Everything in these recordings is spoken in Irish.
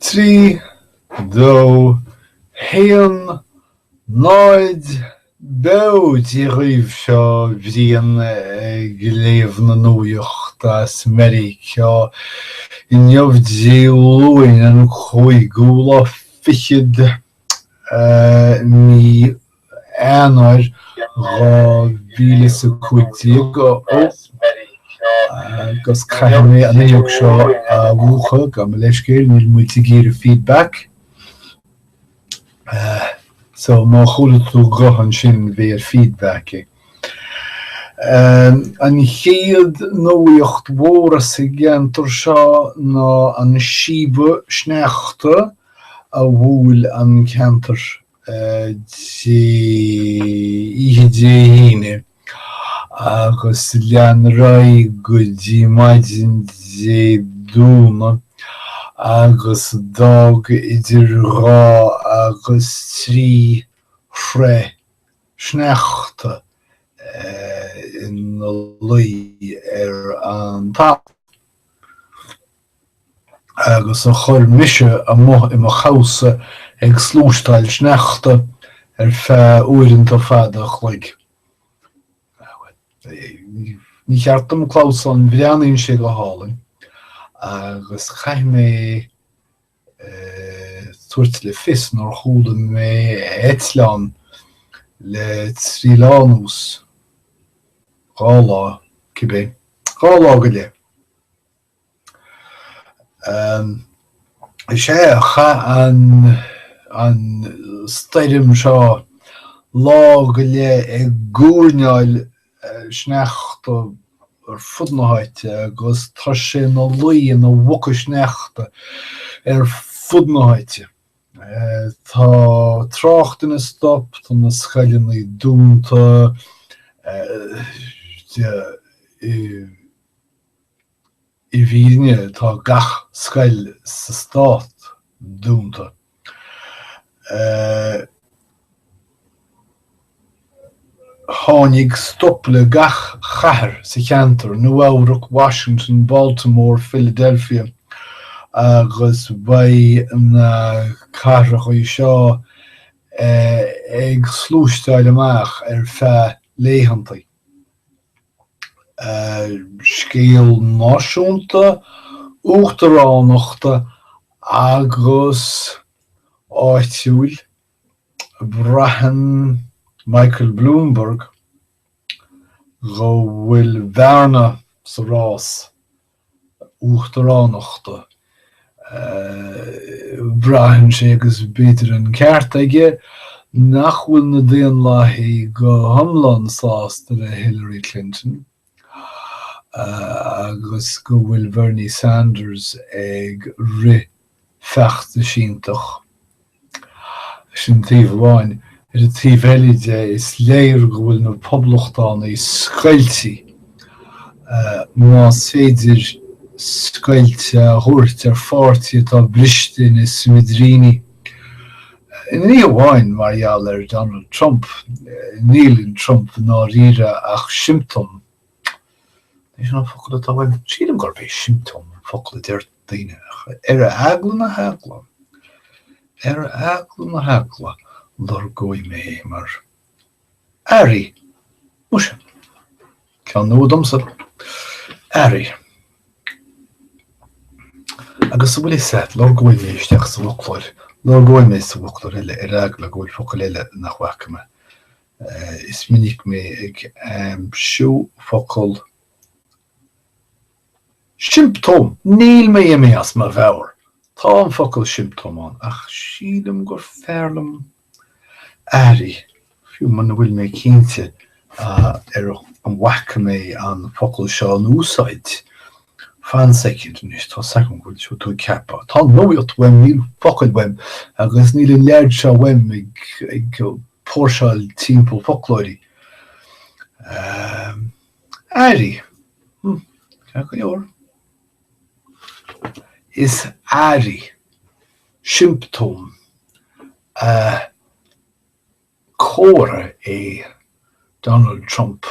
Trí, dó, héan, náid, beo dí roimh seo bhríon gléamh na Nuachta sa Meiriceá I neamh díolúin an chuaigh gúla fichiid ní Eanáir dhá mhíle sa cuaigdíag agus caitheann mé an inneog seo bhuacha go mo leiscéil níl muid géir feedback. So má chuala tú gothan sin bhí feedback. An chéad nuacht mhóra sa gceantar seo ná an síbe sneachta a bhfuil an ceantar ihe déine agus lean rai go dtí maidin dé dúna agus dag idir rá agus trí fre sneachta in lui an tap. Agus a chur mise a mo I mo chausa ag slústáil sneachta fe uaireanta fada chloig. Ní cheartm clás an bhreanaíonn sé go hálainn agus chaith mé tuairt le fios nar chúla mé Eitleán le Trílánús Gálá cibé Gálá go le. Sé cha an staidim seo lá go le ag gúrneáil sneachta ar fudnahaite agus tá sé na luí na bhuca sneachta ar fudnahaite. Tá trácht in stop, tá na scailin I dúnta I bhíne tá gach scail sa stát dúnta. Tháinig stop le gach chathair sa cheantar Nuacht, Washington, Baltimore, Philadelphia agus ba na carracha seo ag slústáil amach ar fe léhantaí. Scéal náisiúnta, uachtaránachta agus áitiúil Brahan Michael Bloomberg go bhfuil bhearna sa rás uachtaránachta. Brahan sé agus beidir an ceart aige nach bhfuil na daon láthaí go hiomlán sásta le Hillary Clinton agus go bhfuil Bernie Sanders ag ri feachta síntach. Sin taobh amháin ar a taobh eilide is léir go bhfuil na poblachtán I scailtí más féidir scailte thuairt ar fáirtí atá briste na Smidríní. Ní amháin margheall ar Donald Trump, níl Trump ná riire ach simptom. Is ná focail atá bhain sílim gur bé simptom focail deir daoine ar a eagla na heagla. Ar a eagla na heagla lor gói mé mar airí muise. Ceann nuadomsar airí. Agus bhfuil set lor gói mé isteach sa bhuachláir. Lor gói mé sa bhuachláir eile ar eagla góil focail eile nach bhacama. Is minic mé ag siú focail Symptom, níl mé mé as ma bheabhar. Tá an focail symptom an, ach sílim gur fearlam airí. Fiú man bhfuil mé cínte ar an bhaca mé an focail seo an úsáid. Fan second is tá second bhfuil siú tú ceapa. Tá nóíocht weim níl focail weim, agus níl an leir seo weim ag póirseáil timpeall folklóirí. Airí. Ceá go leor. Is airí symptom córa é Donald Trump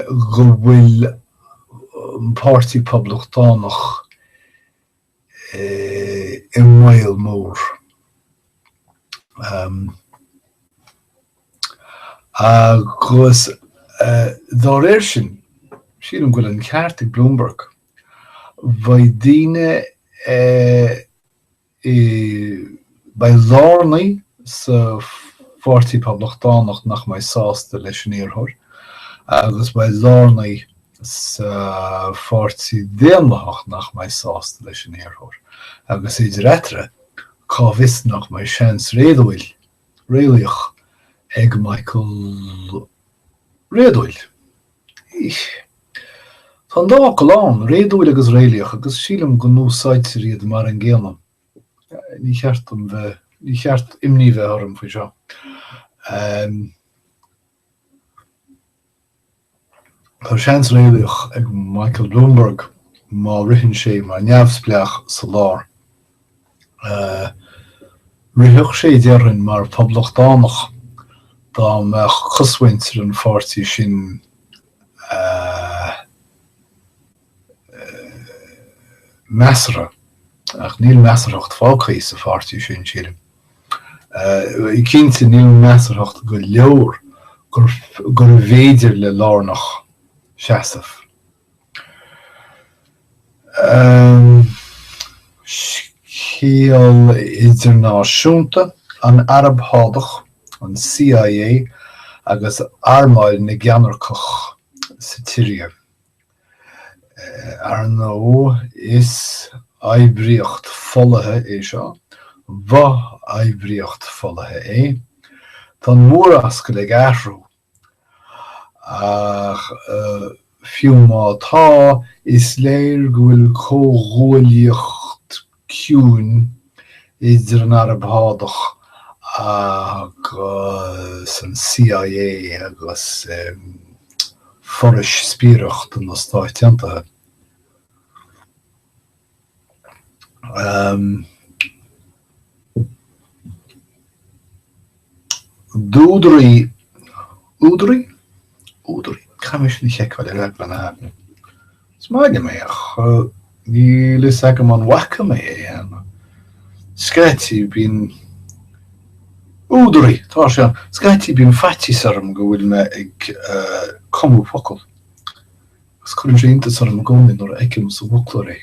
go bhfuil pártaí poblachtánach mail mór. Agus dá sin sílam go an ceartí Bloomberg bhai daine bei lárnaí sa fortí poblachtánacht nach mai sásta leis an iarthóir, agus bei lárnaí sa fortí déanlaach nach mai sásta leis an iarthóir. Agus idir etre, cá vis nach mai seans réadúil ag Michael réadúil. Tá dá go lán réadúil agus réalaach agus sílam go núsáidte riad mar an ggéanam. Ní cheart imní bheith orm faoi seo. Tá seans réalaach ag Michael Bloomberg má ritheann sé mar neamhspleach sa lár. Rithioch sé dearann mar poblachtánaach dá me chushaintear an fortí sin measara, ach níl measaracht fácaí sa fortí sin sílim. I cinnte níl measaracht go leor gur bhéidir le lárnach seasamh. Cíal idirnáisiúnta an Arab hádach, an CIA agus armáil na Geanarcach sa Tíre. Ar nó is aibríocht folathe é seo, bha aibríocht folathe é, tá mór ascail ag aithriú. Ach fiú mátá is léir go bhfuil cóghúilíocht ciún idir an Arab hádach agus an CIA agus forais spíoracht an na Stáit Aontaithe. Údairí, chaimiis ní cheicáil ar eagla na hagan. Smaige mé ach, ní lis agam an wacha mé é. Scaití bín údairí, tá sé an, scaití bín fatís arm go bhfuil me ag comú focail. Gus chuireann sé intas arm gcónaí nuair eicim sa bhuaclar é.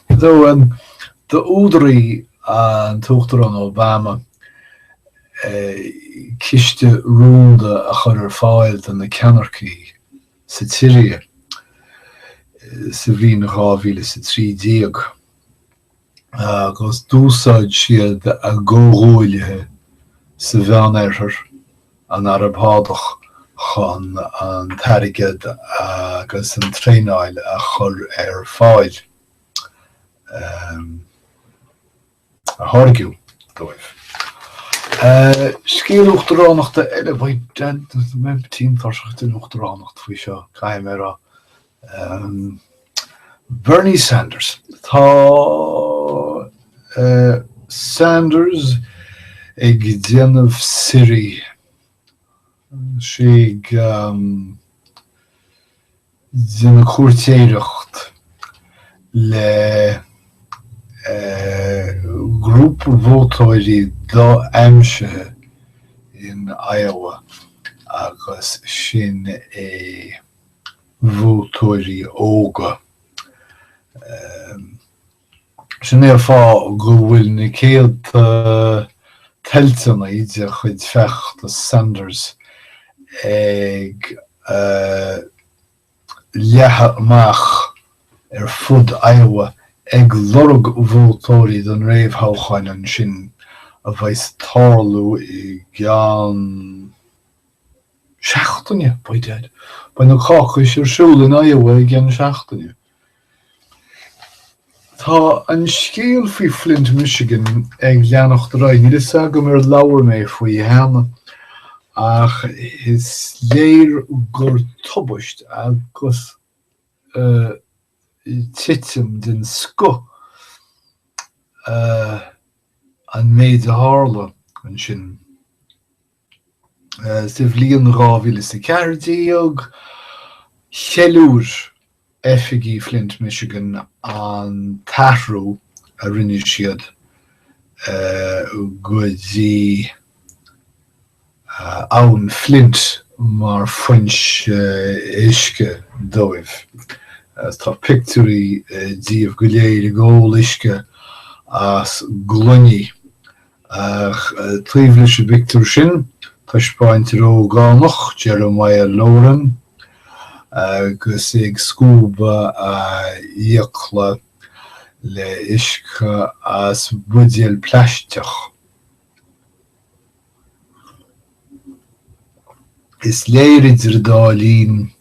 Dá údairí an tuachtar an Obama ciste rúnda a chur ar fáil den na ceanarcaí sa Tíre sa bhí na 2013. Agus dúsáid siad a ggóghúilethe sa bheannairthir an Arab hádach chun an tairgid agus an tréáil a chur ar fáil a tháirgiú dóibh. Scíal-uachtaránachta eile bhaid mem tíontarseachta uachtaránachta faoi seo caiim ar Bernie Sanders. Tá Sanders ag déanamh Siri sé déanamh cuairtéireacht le grúpa vótáirí dá aimsithe in Iowa agus sin é vótáirí óga. Sin é fá go bhfuil na céad tilteanna ide chuid fecht a Sanders ag leatha amach ar fud Iowa ag lorg vótáirí don réamhthóchaineann sin a bheith tarlú I gceann seachtaine baide. Ba na cáchas ar siúil in Iowa I gceann seachtaine. Tá an scéal faoi Flint, Michigan ag leannacht ráid. Ní is agam ar labhair mé faoi heanna ach is léir gur tubaist agus titim den sco an méid a hála an sin. Sa bhliain 2014 cheilúr FG Flint, Michigan an taithrú a rinne siad go dtí ann flint mar foins isce dóibh. Tá picturí díobh go léir ggóil isce as glunní. Tríomh leis pictiúr sin, tá spáint ró gánach Jeremiah Lauren agus ag scúba íochla le isce as budial pleisteach. Is léir idir dálín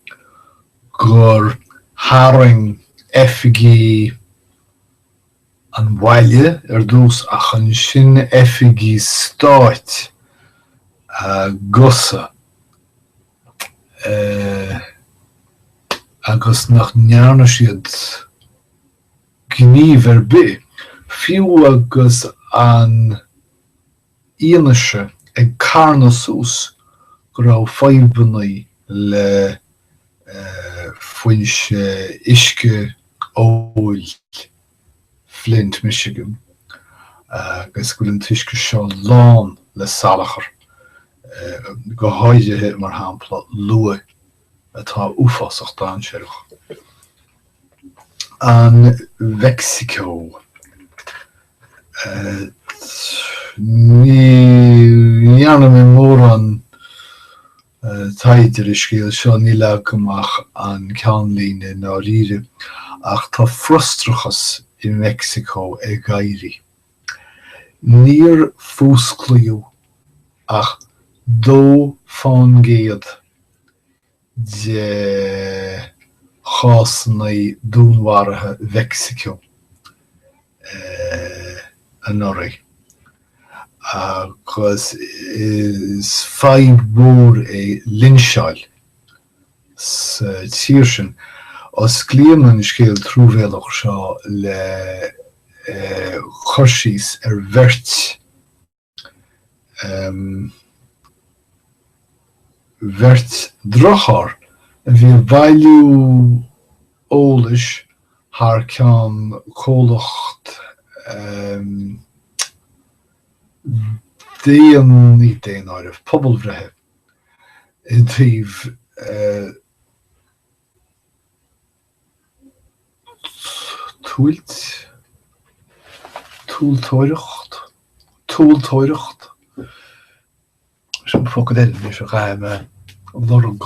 gur haring effigy an bhaile dús ach an sin effigy stáit gosa agus nach nearna siad gníomh bith. Fiú agus an íonaise ag carna sús go raibh feidhmnaí le foins isce óil Flint, Michigan, agus go an tuisce seo lán le salachar go háidethe mar hampla lua atá uafásach dá an seirich. An Mexico. Ní anam mé mór an taidir is scéal seo ní le gomach an ceanlíne ná ríre ach tá frustrachas i Mexico ag gairí. Níor fúsclaíú ach dó fán géad de chásanna dúnmhairthe Mexico an oraibh. Agus is feidh mór é linseáil sa tír sin os glíonn scéal trúbhéalach seo le chuirsís bhirt drochar a bhí bailú ólais thar ceann chomhlacht ní déan áireamh pobal bhreithe i dtríomh túltóireacht sin crocodile leis a gaim lorug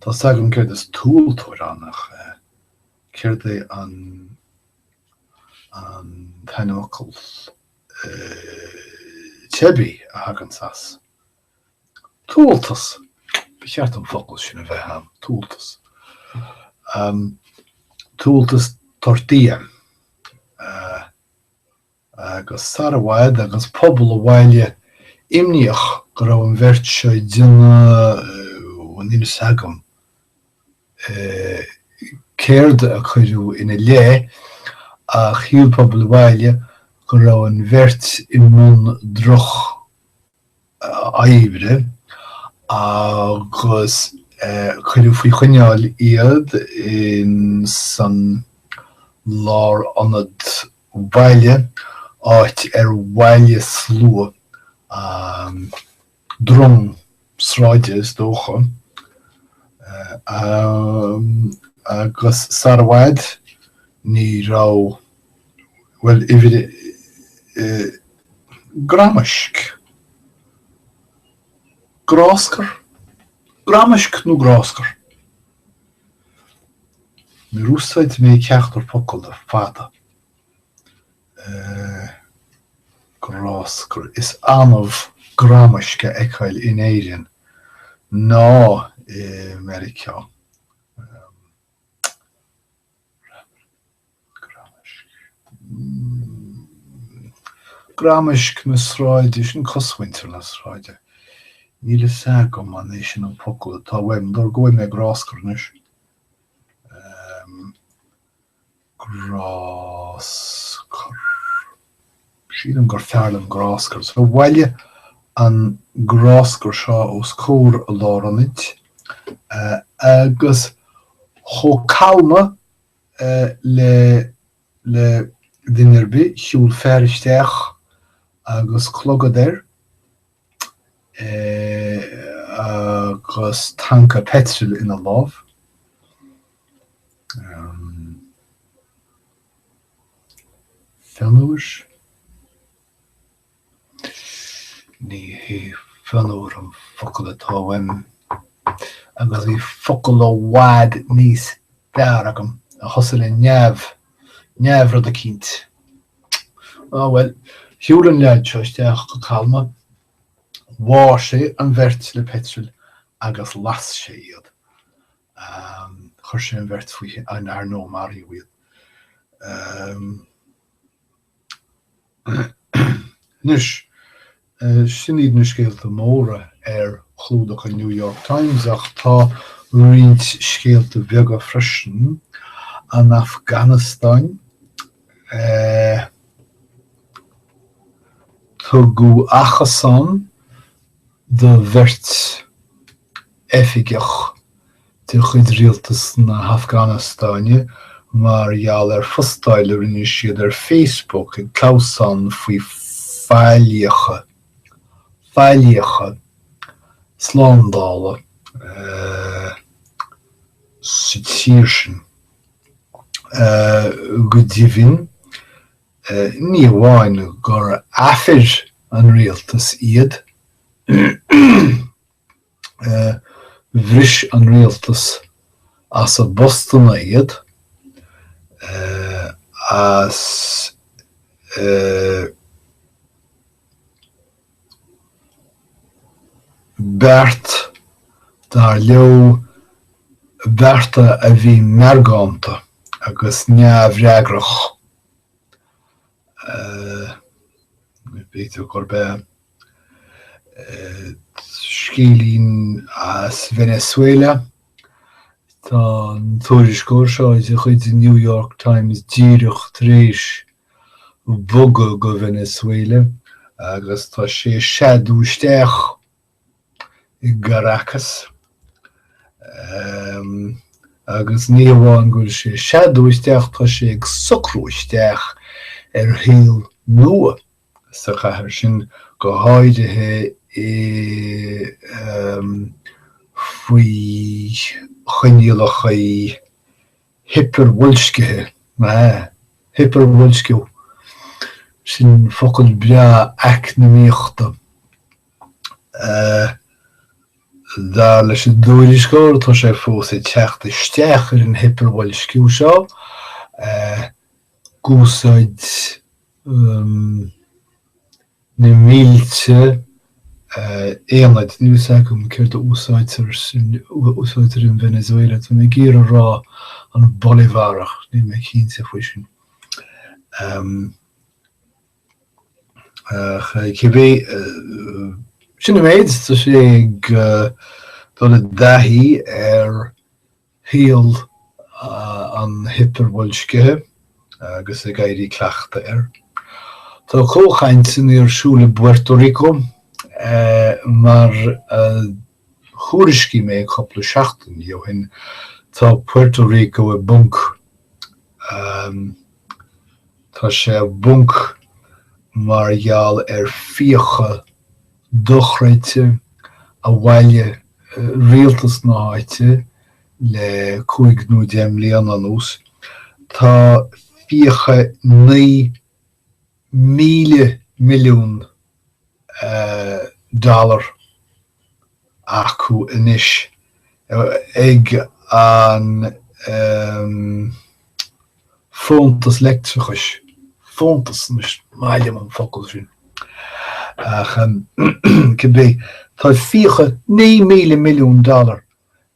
tá sagam céir is túltóir annach céir é an tainneocail tebi a hagan sas. Túltas. Becheart an focail sin a bheith ham. Túltas. Túltas tortilla. Agus sar a bhaid agus pobl a bhaile imníoch go raibh an bhirt seo dine níl sagam céirde a chuirú ina lé a chiúil pobl a bhaile go raibh an bhirt i mbun droch aibre agus chuirú faoi chuineáil iad in san lár anad bhaile áit bhaile slua drom sráide is dócha agus sar a bhaid ní rá well ifir gramaisc gramaisc nó gráscar mi rúsáid mé ceachtar focail de fada gráscar is anmh gramaisce eicáil in éireann ná i Meiriceá. Gramaisc na sráide sin coshaintear na sráide. Níl is sagam an é sin an focail tá bhaim dor go mé gráscar nuis. Gráscar. Sílim gur fearlam gráscar. So bhaile an gráscar seo os cór a láranid agus cho calma le dinnerbe siúl feristeach agus clogadéir agus tanka petrol ina láv. Fenúir ní hí fenúir an focail atáhain agus hí focail ó bhád níos fearr agam a thosail in neamh rud a cínt. Well, siúl an leid seo isteach go calma, bhá sé an bheirt le petrol agus las sé iad. Chuir sé an bheirt faoi an ar nó marí bhuiad. Nus, sin iad na scéalta móra chlúdach a New York Times ach tá riad scéalta bheaga freisin an Afghanistan. Tá go achasán de bheirt effigeach de chuid rialtas na Afganistane mar gheall fostáil rinne siad Facebook ag clásán faoi fáilíocha sláándála sa tír sin go dtíobhín ní bháin gur afir an rialtas iad bhris an rialtas as a Boston iad as Bert dar leo Berta a bhí mergánta agus neamhreagrach Beidir gur be scílín as Venezuela tá an tóiriscóir seo is a chuid in New York Times díreach tréis boga go Venezuela agus tá sé seadúisteach i Caracas agus ní bháin gur sé seadúisteach tá sé ag socrúisteach híl nua sa chathair sin go háidethe faoi choinealacha hiperwolskethe hiperwolskew sin focail bia eacnamaíochta dá leis an dúiriscóir tá sé fós é teacht isteach ar an hiperwolskew seo gúsáid na mílte éanaid ní gom céirt úsáidtar in Venezuela tá mé géar rá an Bolivarach ní mé cínta faoi sin. Cibé sinna méid tá sé ag dul daithí ar híal an hiperwolskethe agus a gaiirí cleachta ar. Tá cóchaint sin ar siúla Puerto Rico mar chuairiscí mé coppla seachtain johin tá Puerto Rico a bunk tá sé bunk mar gheall ar fíocha dochreite a bhaile rialtas na háite le 5 bliain an ús tá fíocha 9 milliún dollar acu inis ag an fontas leictreachais fontas maile an focail sin cibé tá fíocha 9 milliún dollar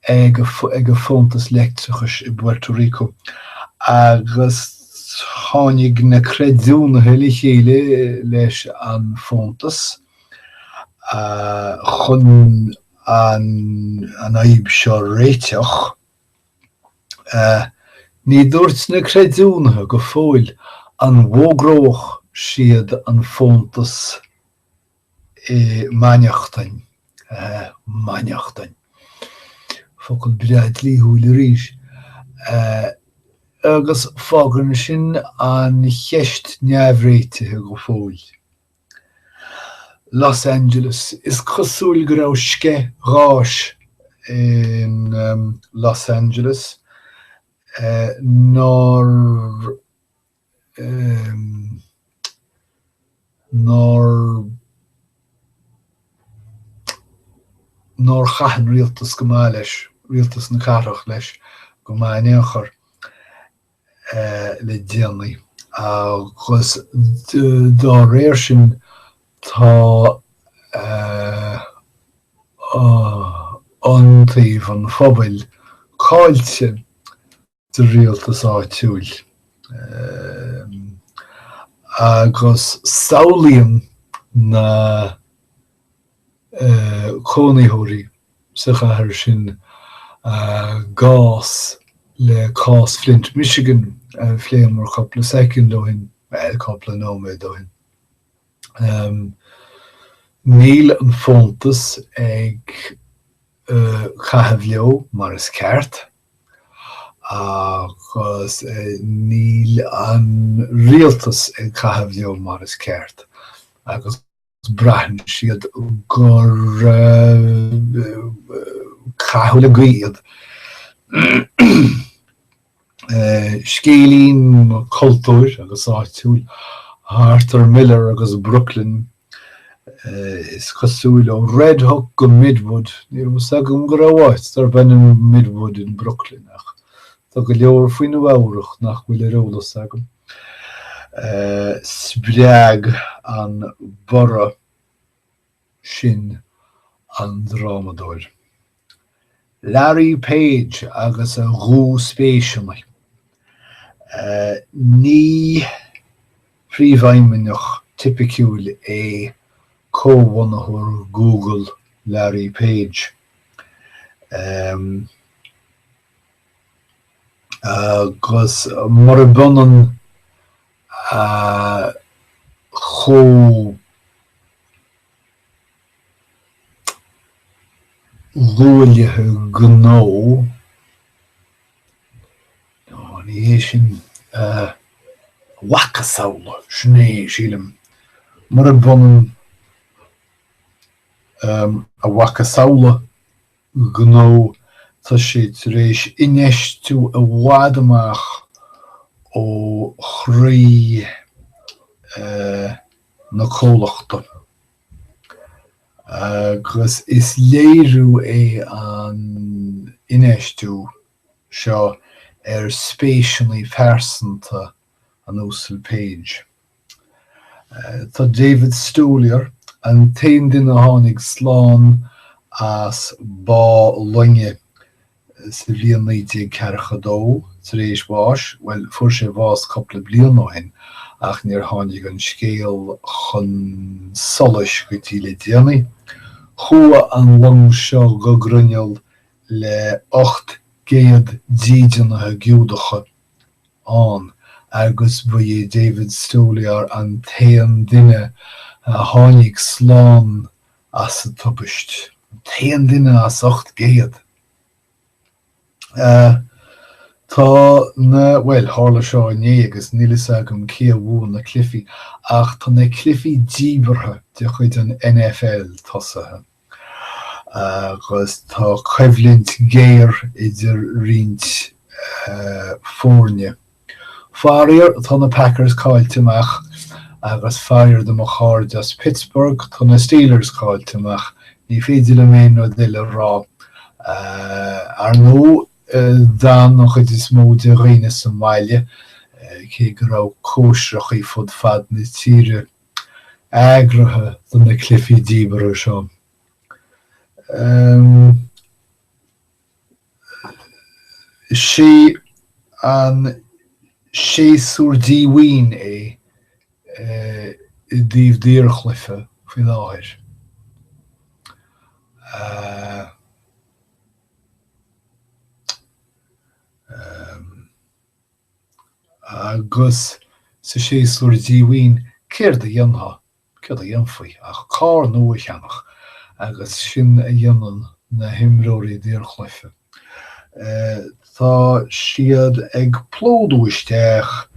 ag a fontas leictreachais I Puerto Rico agus tháinig na creidúnathe le chéile leis an fontas chun an aib seo réiteach ní dúirt na creidúnathe go fóil an bhógróch siad an fontas Maniachtain focail breid líthúil arís agus fágan sin an cheist neamhréitithe go fóil. Los Angeles is cosúil go raibh sce ghás in Los Angeles nor chaithin rialtas go maith leis, rialtas na carach leis go maith néachar le déanaí. Agus dá réir sin tá antaobh an phobail cáilte de rialtas áitiúil. Agus saolaíonn na cónaíoirí sa chathair sin gás le Cás Flint, Michigan phléim mar coppla second dóhin, coppla nóméid dóhin. Níl an phontas ag caitheamh leo mar is ceart, agus níl an rialtas ag caitheamh leo mar is ceart. Agus braithin siad gur caitheamh le gaiad. Scéalaín cultúir agus áitiúil Arthur Miller agus Brooklyn is cosúil ó Red Hook go Midwood. Níl mo sagam go raibh tar ben Midwood in Brooklyn ach tá go leor faoin uamhrach nach bhfuil rólas agam. Spreag an Barra sin an drámadóir. Larry Page agus a rú spéisiúna. Ní príomhaimneach tipiciúil é cóhhainneoir Google Larry Page. Agus mar a bunan chó ghuailithe gnó ní sin wacasála sné sílim mar a bunan a wacasála gnó tá sé tar éis ineistú a bhfad amach ó chraí na cólachta. Agus is léirú é an ineistú seo spéisiúnaí fearsanta an uasal Page. Tá David Stoliar an taon duine tháinig slán as bá lunge sa bhliain 1942 tar éis bháis, well fuair sé bhás coppla bliain óin ach níor tháinig an scéal chun solas go dtí le déanaí. Chua an lung seo go grunneal le 8 géad dídeanathe giúdacha an agus bu é David Stoliar an taon duine a tháinig slán as a tubaist. Taon duine as 8 géad. Tá na, well, hála seo inné agus níl is agam cia bhú na clifí ach tá na clifí díbartha de chuid an NFL tosathe. Agus tá coimhlint géir idir rint fórne. Fáir tá na Packers cáilteach agus fáir do mo cháir as Pittsburgh tá na Steelers cáilteach ní féidir le mé nó duile rá. Ar nó dan noch chud is mó de riine sa mhaile cé go raibh cóisreach í fud fad na tíre agrathe don na clifí díbartha seo. Sí an séasúr díhaoin é i dtíobh díorchlife faoi láthir. Agus sa séasúr díhaoin céir a dhéanha, céir a dhéanfaí ach cá nua cheannach agus sin a dhéanann na himróirí díorchlife. Tá siad ag plódúisteach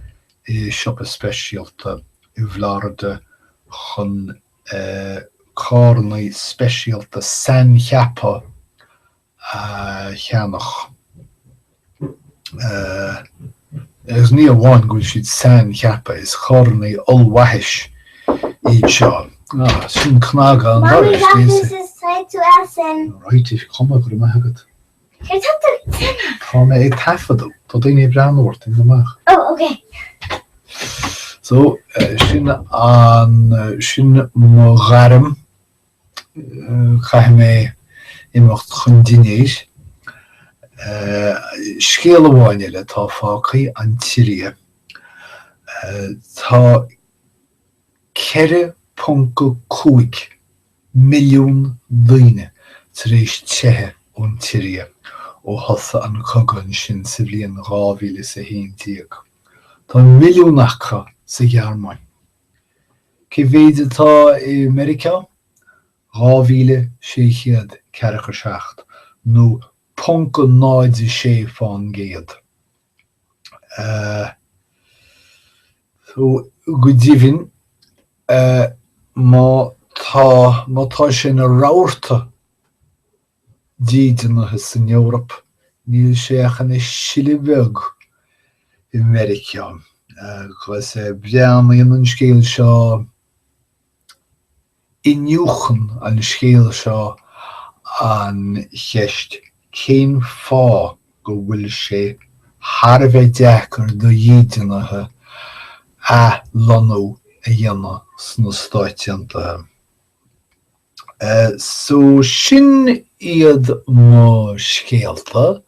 I siopa speisialta I bhláirde chun cárnaí speisialta san cheapa cheannach. Agus ní amháin gúil siad san cheapa is cárnaí olmhaithis iad seo. Sin cnága an Mommy, doris. that is said to us and Right, is cuma gur mai hagad. you're talking. Tá mé ag tafadú, tá daoine breanúirt in amach. Oh, okay. So, sin mo gharm chaith mé imacht chun dinéis. Scéal amháin le tá fácaí an tíria. Tá 4.5 milliún duine tar éis tithe ón tíria ó thosa an cogann sin sa bhliain 2011. Tá milliúnacha sa ghearmáin. Cé bhéide tá I Meiriceá 2017 nó 0.96 fán géad. So go díobhain má tá sin a ráirta díodanatha san Eorop níl séchan is silibeg I Meiriceá. Chus breanaíonn an scéal seo inniuchan an scéal seo an cheist cén fá go bhfuil sé tharbheith deachar do díodanatha a lonú a dhéanamh sna Stáit Aontaithe. So sin iad má scéalta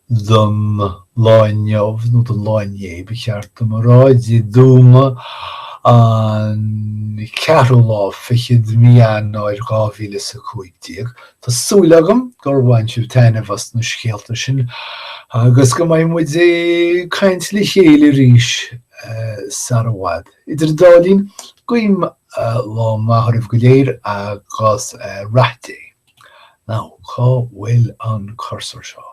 don láinneamh nó don láinné becheartta mar ráid dúma an 4 fichiid miannáir 2015. Tá súlagam gur bhain siú tainmh as na scéalta sin agus go mbeidh muid caint le chéile ríis sa bhfad. Idir dálín goim lá maithrimh go léir agus raithté. Now, cá bhfuil an cursor seo.